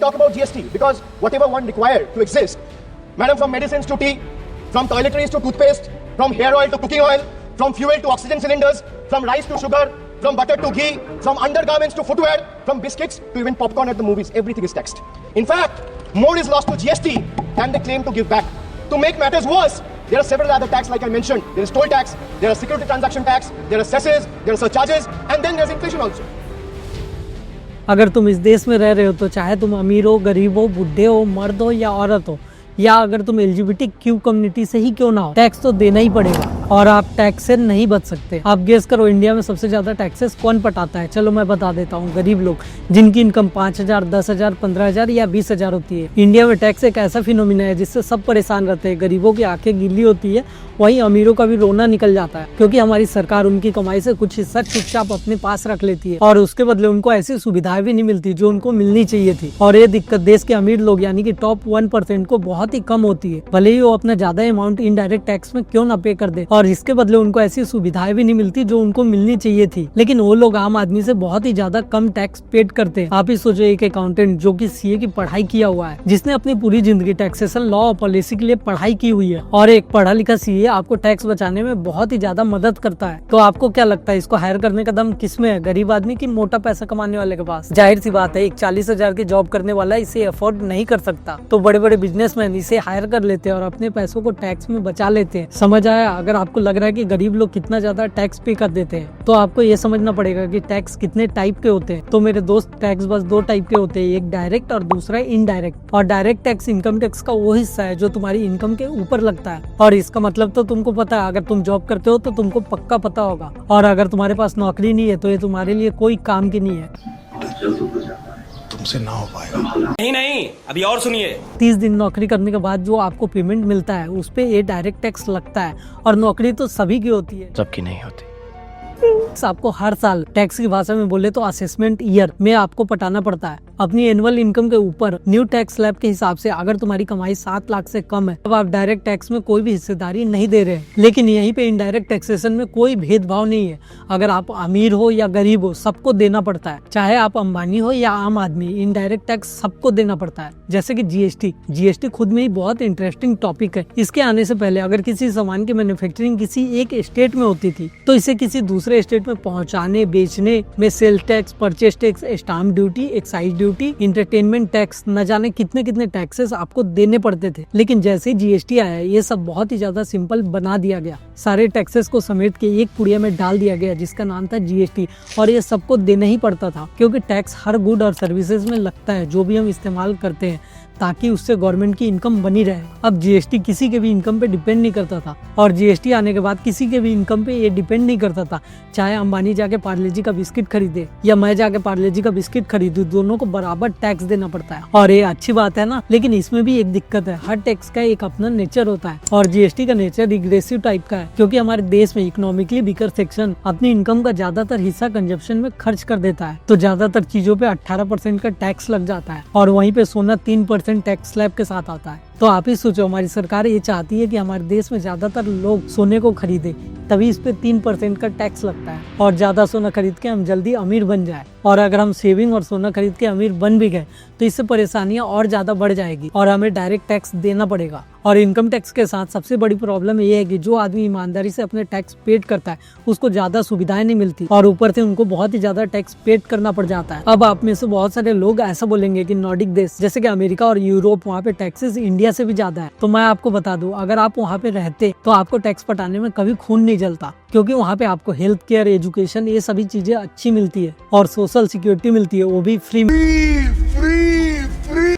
talk about GST because whatever one required to exist, madam, from medicines to tea, from toiletries to toothpaste, from hair oil to cooking oil, from fuel to oxygen cylinders, from rice to sugar, from butter to ghee, from undergarments to footwear, from biscuits to even popcorn at the movies, everything is taxed. In fact, more is lost to GST than they claim to give back. To make matters worse, there are several other taxes like I mentioned. There is toll tax, there are security transaction tax, there are cesses, there are surcharges, and then there's inflation also. अगर तुम इस देश में रह रहे हो तो चाहे तुम अमीर हो, गरीब हो, बुढ़े हो, मर्द हो या औरत हो, या अगर तुम LGBTQ कम्युनिटी से ही क्यों ना हो, टैक्स तो देना ही पड़ेगा और आप टैक्स से नहीं बच सकते। आप गेस करो इंडिया में सबसे ज्यादा टैक्सेस कौन पटाता है? चलो मैं बता देता हूँ, गरीब लोग, जिनकी इनकम 5,000, 10,000, 15,000 या 20,000 होती है। इंडिया में टैक्स एक ऐसा फिनोमिना है जिससे सब परेशान रहते हैं। गरीबों की आंखें गीली होती है, वहीं अमीरों का भी रोना निकल जाता है, क्योंकि हमारी सरकार उनकी कमाई से कुछ हिस्सा चुपचाप अपने पास रख लेती है और उसके बदले उनको ऐसी सुविधाएं भी नहीं मिलती जो उनको मिलनी चाहिए थी। और ये दिक्कत देश के अमीर लोग यानी कि टॉप 1% को बहुत ही कम होती है, भले ही वो अपना ज्यादा अमाउंट इनडायरेक्ट टैक्स में क्यों ना पे कर दे, और इसके बदले उनको ऐसी सुविधाएं भी नहीं मिलती जो उनको मिलनी चाहिए थी। लेकिन वो लोग आम आदमी से बहुत ही ज्यादा कम टैक्स पेड करते हैं। आप ही सोचो, एक अकाउंटेंट जो कि CA की पढ़ाई किया हुआ है, जिसने अपनी पूरी जिंदगी टैक्सेशन लॉ और पॉलिसी के लिए पढ़ाई की हुई है, और एक पढ़ा लिखा CA आपको टैक्स बचाने में बहुत ही ज्यादा मदद करता है, तो आपको क्या लगता है इसको हायर करने का दम किस में है? गरीब आदमी की मोटा पैसा कमाने वाले के पास? जाहिर सी बात है, एक 40,000 की जॉब करने वाला इसे अफोर्ड नहीं कर सकता, तो बड़े बड़े बिजनेसमैन इसे हायर कर लेते हैं और अपने पैसों को टैक्स में बचा लेते हैं। समझ आया? अगर आपको लग रहा है कि गरीब लोग कितना ज्यादा टैक्स पे कर देते हैं, तो आपको ये समझना पड़ेगा कि टैक्स कितने टाइप के होते हैं। तो मेरे दोस्त, टैक्स बस 2 टाइप के होते हैं, एक डायरेक्ट और दूसरा इनडायरेक्ट। और डायरेक्ट टैक्स इनकम टैक्स का वो हिस्सा है जो तुम्हारी इनकम के ऊपर लगता है, और इसका मतलब तो तुमको पता है। अगर तुम जॉब करते हो तो तुमको पक्का पता होगा, और अगर तुम्हारे पास नौकरी नहीं है तो ये तुम्हारे लिए कोई काम की नहीं है। तुमसे ना हो पाएगा। नहीं, अभी और सुनिए। 30 दिन नौकरी करने के बाद जो आपको पेमेंट मिलता है उस पे ये डायरेक्ट टैक्स लगता है, और नौकरी तो सभी की होती है, सबकी नहीं होती। आपको हर साल टैक्स की भाषा में बोले तो असेसमेंट ईयर में आपको पटाना पड़ता है अपनी एनुअल इनकम के ऊपर। न्यू टैक्स स्लैब के हिसाब से अगर तुम्हारी कमाई 7 लाख से कम है, तब आप डायरेक्ट टैक्स में कोई भी हिस्सेदारी नहीं दे रहे हैं। लेकिन यहीं पे इनडायरेक्ट टैक्सेशन में कोई भेदभाव नहीं है। अगर आप अमीर हो या गरीब हो, सबको देना पड़ता है, चाहे आप अंबानी हो या आम आदमी, इनडायरेक्ट टैक्स सबको देना पड़ता है। जैसे कि जीएसटी खुद में ही बहुत इंटरेस्टिंग टॉपिक है। इसके आने से पहले अगर किसी सामान की मैन्युफैक्चरिंग किसी एक स्टेट में होती थी, तो इसे किसी दूसरे स्टेट में पहुंचाने बेचने में sales tax, purchase tax, stamp duty, excise duty, entertainment tax, न जाने कितने कितने टैक्सेस आपको देने पड़ते थे। लेकिन जैसे ही जीएसटी आया, ये सब बहुत ही ज्यादा सिंपल बना दिया गया। सारे टैक्सेस को समेट के एक पुड़िया में डाल दिया गया जिसका नाम था जीएसटी, और ये सबको देना ही पड़ता था, क्योंकि टैक्स हर गुड और सर्विसेज में लगता है जो भी हम इस्तेमाल करते हैं, ताकि उससे गवर्नमेंट की इनकम बनी रहे। अब जीएसटी किसी के भी इनकम पे डिपेंड नहीं करता था, और जीएसटी आने के बाद किसी के भी इनकम पे ये डिपेंड नहीं करता था। चाहे अंबानी जाके पार्ले जी का बिस्किट खरीदे या मैं जाके पार्ले जी का बिस्किट खरीदूं, दोनों को बराबर टैक्स देना पड़ता है। और ये अच्छी बात है ना, लेकिन इसमें भी एक दिक्कत है। हर टैक्स का एक अपना नेचर होता है, और जीएसटी का नेचर रिग्रेसिव टाइप का है, क्योंकि हमारे देश में इकोनॉमिकली वीकर सेक्शन अपनी इनकम का ज्यादातर हिस्सा कंजप्शन में खर्च कर देता है, तो ज्यादातर चीजों पे 18% का टैक्स लग जाता है, और वहीं पे सोना 3% टैक्स स्लैब के साथ आता है। तो आप ही सोचो, हमारी सरकार ये चाहती है कि हमारे देश में ज्यादातर लोग सोने को खरीदे, तभी इस पे 3% का टैक्स लगता है, और ज्यादा सोना खरीद के हम जल्दी अमीर बन जाए। और अगर हम सेविंग और सोना खरीद के अमीर बन भी गए तो इससे परेशानियां और ज्यादा बढ़ जाएगी, और हमें डायरेक्ट टैक्स देना पड़ेगा। और इनकम टैक्स के साथ सबसे बड़ी प्रॉब्लम ये है कि जो आदमी ईमानदारी से अपने टैक्स पेड करता है उसको ज्यादा सुविधाएं नहीं मिलती, और ऊपर से उनको बहुत ही ज्यादा टैक्स पेड करना पड़ जाता है। अब आप में से बहुत सारे लोग ऐसा बोलेंगे कि नॉर्डिक देश जैसे कि अमेरिका और यूरोप, वहाँ पे टैक्सेस इंडिया से भी ज्यादा है। तो मैं आपको बता दूं, अगर आप वहाँ पे रहते तो आपको टैक्स पटाने में कभी खून नहीं जलता, क्योंकि वहाँ पे आपको हेल्थ केयर, एजुकेशन, ये सभी चीजें अच्छी मिलती है, और सोशल सिक्योरिटी मिलती है, वो भी फ्री।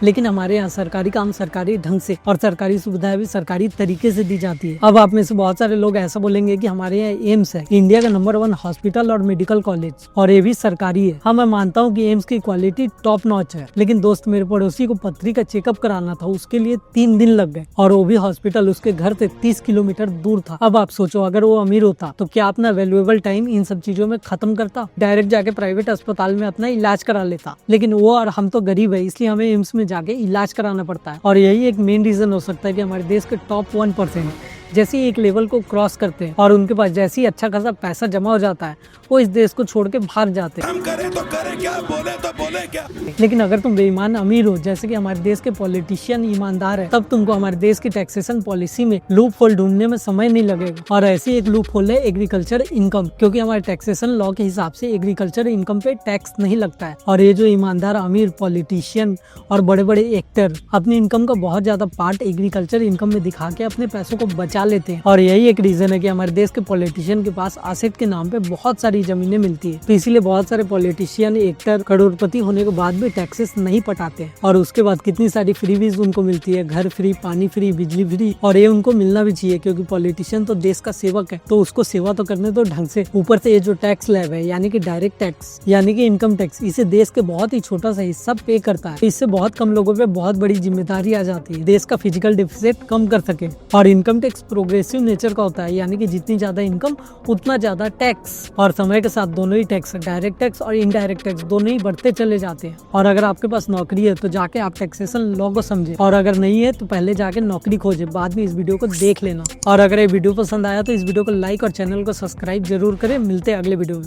लेकिन हमारे यहाँ सरकारी काम सरकारी ढंग से और सरकारी सुविधाएं भी सरकारी तरीके से दी जाती है। अब आप में से बहुत सारे लोग ऐसा बोलेंगे कि हमारे यहाँ एम्स है, इंडिया का नंबर 1 हॉस्पिटल और मेडिकल कॉलेज, और ये भी सरकारी है। हाँ, मैं मानता हूँ कि एम्स की क्वालिटी टॉप नॉच है, लेकिन दोस्त, मेरे पड़ोसी को पथरी का चेकअप कराना था, उसके लिए 3 दिन लग गए, और वो भी हॉस्पिटल उसके घर से 30 किलोमीटर दूर था। अब आप सोचो, अगर वो अमीर होता तो क्या अपना वैल्यूएबल टाइम इन सब चीजों में खत्म करता, डायरेक्ट जाके प्राइवेट अस्पताल में अपना इलाज करा लेता। लेकिन वो और हम तो गरीब है, इसलिए हमें एम्स में जाके इलाज कराना पड़ता है। और यही एक मेन रीजन हो सकता है कि हमारे देश के टॉप 1% जैसे ही एक लेवल को क्रॉस करते हैं और उनके पास जैसे ही अच्छा खासा पैसा जमा हो जाता है, वो इस देश को छोड़ के बाहर जाते हैं। हम करें तो करें क्या, बोले तो बोले क्या। लेकिन अगर तुम बेईमान अमीर हो, जैसे कि हमारे देश के पॉलिटिशियन ईमानदार है, तब तुमको हमारे देश की टैक्सेशन पॉलिसी में लूप होल ढूंढने में समय नहीं लगेगा। और ऐसी एक लूप होल है एग्रीकल्चर इनकम, क्योंकि हमारे टैक्सेशन लॉ के हिसाब से एग्रीकल्चर इनकम पे टैक्स नहीं लगता है। और ये जो ईमानदार अमीर पॉलिटिशियन और बड़े बड़े एक्टर अपनी इनकम का बहुत ज्यादा पार्ट एग्रीकल्चर इनकम में दिखा के अपने पैसों को बचा लेते हैं। और यही एक रीजन है कि हमारे देश के पॉलिटिशियन के पास एसेट के नाम पे बहुत सारी जमीनें मिलती है। तो इसीलिए बहुत सारे पॉलिटिशियन एक्टर करोड़पति होने के बाद भी टैक्सेस नहीं पटाते हैं। और उसके बाद कितनी सारी फ्रीबीज उनको मिलती है, घर फ्री, पानी फ्री, बिजली फ्री। और ये उनको मिलना भी चाहिए, क्योंकि पॉलिटिशियन तो देश का सेवक है, तो उसको सेवा तो करने दो ढंग से। ऊपर से ये जो टैक्स स्लैब है, यानी कि डायरेक्ट टैक्स यानी कि इनकम टैक्स, इसे देश के बहुत ही छोटा सा हिस्सा पे करता है। इससे बहुत कम लोगों पे बहुत बड़ी जिम्मेदारी आ जाती है देश का फिजिकल डिफिसिट कम कर सके। और इनकम टैक्स प्रोग्रेसिव नेचर का होता है, यानी कि जितनी ज्यादा इनकम उतना ज्यादा टैक्स। और समय के साथ दोनों ही टैक्स, डायरेक्ट टैक्स और इनडायरेक्ट टैक्स, दोनों ही बढ़ते चले जाते हैं। और अगर आपके पास नौकरी है तो जाके आप टैक्सेशन लॉ को समझे, और अगर नहीं है तो पहले जाके नौकरी खोजे, बाद में इस वीडियो को देख लेना। और अगर ये वीडियो पसंद आया तो इस वीडियो को लाइक और चैनल को सब्सक्राइब जरूर करें। मिलते हैं अगले वीडियो में।